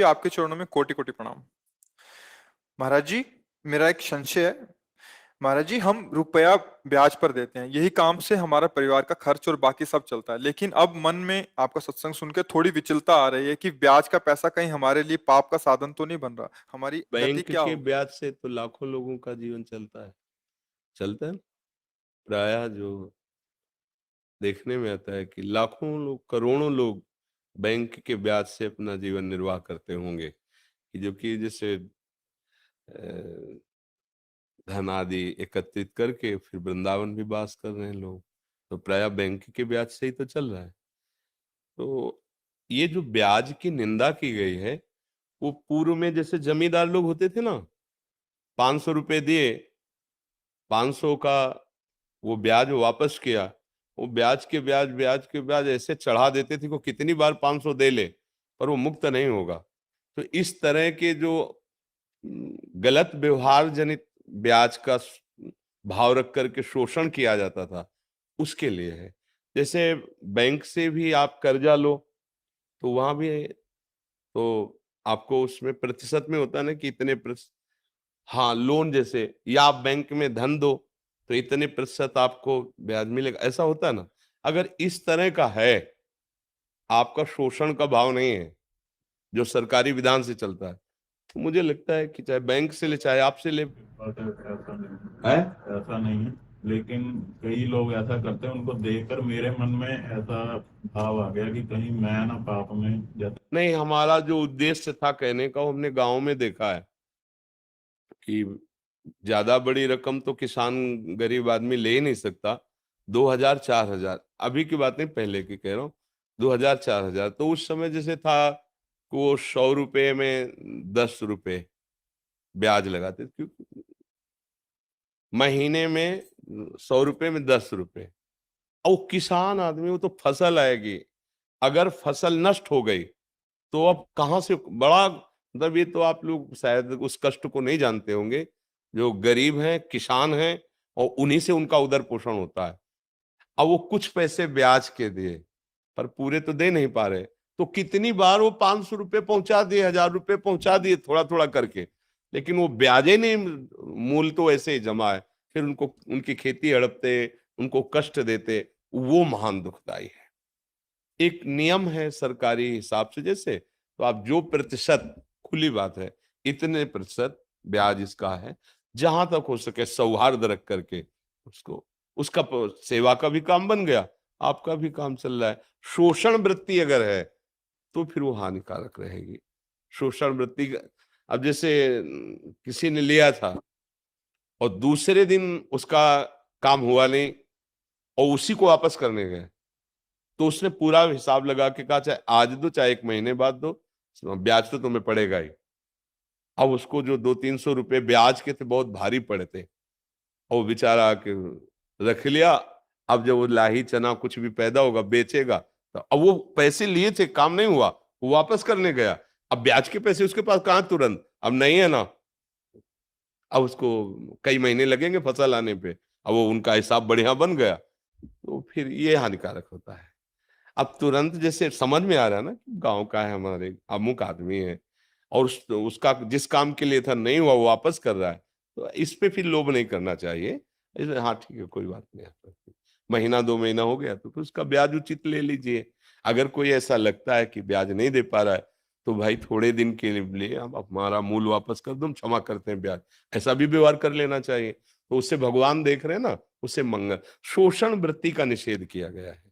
कि आपके चरणों में कोटि कोटि प्रणाम। महाराज जी, मेरा एक संशय है। महाराज जी, हम रुपया ब्याज पर देते हैं, यही काम से हमारा परिवार का खर्च और बाकी सब चलता है, लेकिन अब मन में आपका सत्संग सुनकर थोड़ी विचलता आ रही है कि ब्याज का पैसा कहीं हमारे लिए पाप का साधन तो नहीं बन रहा। हमारी गति बैंक क्या के होगी? ब्याज से तो लाखों लोगों का जीवन चलता है। प्रायः जो देखने में आता है कि लाखों लोग, करोड़ों लोग बैंक के ब्याज से अपना जीवन निर्वाह करते होंगे, कि जो कि जैसे धन आदि एकत्रित करके फिर वृंदावन भी वास कर रहे हैं लोग, तो प्रायः बैंक के ब्याज से ही तो चल रहा है। तो ये जो ब्याज की निंदा की गई है, वो पूर्व में जैसे जमींदार लोग होते थे ना, 500 रुपए दिए, 500 का वो ब्याज वापस किया, वो ब्याज के ब्याज ऐसे चढ़ा देते थे को कितनी बार 500 दे ले पर वो मुक्त नहीं होगा। तो इस तरह के जो गलत व्यवहार जनित ब्याज का भाव रख करके शोषण किया जाता था, उसके लिए है। जैसे बैंक से भी आप कर्जा लो तो वहां भी तो आपको उसमें प्रतिशत में होता है ना कि इतने प्रतिशत, हाँ लोन जैसे, या आप बैंक में धन दो तो इतने प्रतिशत आपको ब्याज मिलेगा, ऐसा होता है ना। अगर इस तरह का है, आपका शोषण का भाव नहीं है जो सरकारी विधान से चलता है, तो मुझे लगता है कि चाहे बैंक से ले चाहे आपसे ले। बात है, ऐसा नहीं है है, ऐसा नहीं है। लेकिन कई लोग ऐसा करते हैं, उनको देखकर मेरे मन में ऐसा भाव आ गया कि कहीं मैं ना पाप में जाता। नहीं, हमारा जो उद्देश्य था कहने का, वो हमने गांव में देखा है कि ज्यादा बड़ी रकम तो किसान गरीब आदमी ले ही नहीं सकता। 2000 4000, अभी की बात नहीं पहले की कह रहा हूँ, 2000 4000, तो उस समय जैसे था कि वो 100 रुपए में 10 रुपए ब्याज लगाते थे, क्योंकि महीने में 100 रुपए में 10 रुपए। और वो किसान आदमी, वो तो फसल आएगी, अगर फसल नष्ट हो गई तो अब कहाँ से बड़ा, मतलब ये तो आप लोग शायद उस कष्ट को नहीं जानते होंगे, जो गरीब हैं, किसान हैं, और उन्हीं से उनका उदर पोषण होता है। अब वो कुछ पैसे ब्याज के दिए पर पूरे तो दे नहीं पा रहे, तो कितनी बार वो 500 रुपये पहुंचा दिए, 1000 रुपये पहुंचा दिए, थोड़ा थोड़ा करके, लेकिन वो ब्याजे नहीं, मूल तो ऐसे ही जमा है। फिर उनको उनकी खेती हड़पते, उनको कष्ट देते, वो महान दुखदाई है। एक नियम है सरकारी हिसाब से, जैसे तो आप जो प्रतिशत, खुली बात है, इतने प्रतिशत ब्याज इसका है, जहां तक हो सके सौहार्द रख करके उसको, उसका सेवा का भी काम बन गया, आपका भी काम चल रहा है। शोषण वृत्ति अगर है तो फिर वो हानिकारक रहेगी। शोषण वृत्ति अब जैसे किसी ने लिया था और दूसरे दिन उसका काम हुआ नहीं और उसी को वापस करने गए, तो उसने पूरा हिसाब लगा के कहा चाहे आज दो चाहे 1 महीने बाद दो, ब्याज तो तुम्हें पड़ेगा ही। अब उसको जो 200-300 रुपए ब्याज के थे बहुत भारी पड़े थे, और वो बेचारा के रख लिया। अब जब वो लाही चना कुछ भी पैदा होगा बेचेगा, तो अब वो पैसे लिए थे, काम नहीं हुआ, वो वापस करने गया, अब ब्याज के पैसे उसके पास कहाँ तुरंत, अब नहीं है ना, अब उसको कई महीने लगेंगे फसल आने पे, अब वो उनका हिसाब बढ़िया बन गया, तो फिर ये हानिकारक होता है। अब तुरंत जैसे समझ में आ रहा है ना कि गांव का है, हमारे अमुक आदमी है, और उसका जिस काम के लिए था नहीं हुआ, वो वापस कर रहा है, तो इस पे फिर लोभ नहीं करना चाहिए। हाँ ठीक है, कोई बात नहीं, महीना 2 महीना हो गया तो फिर उसका ब्याज उचित ले लीजिए। अगर कोई ऐसा लगता है कि ब्याज नहीं दे पा रहा है, तो भाई थोड़े दिन के लिए हम हमारा मूल वापस कर दो, हम क्षमा करते हैं ब्याज, ऐसा भी व्यवहार कर लेना चाहिए। तो उससे भगवान देख रहे हैं ना, उससे मंगल, शोषण वृत्ति का निषेध किया गया है।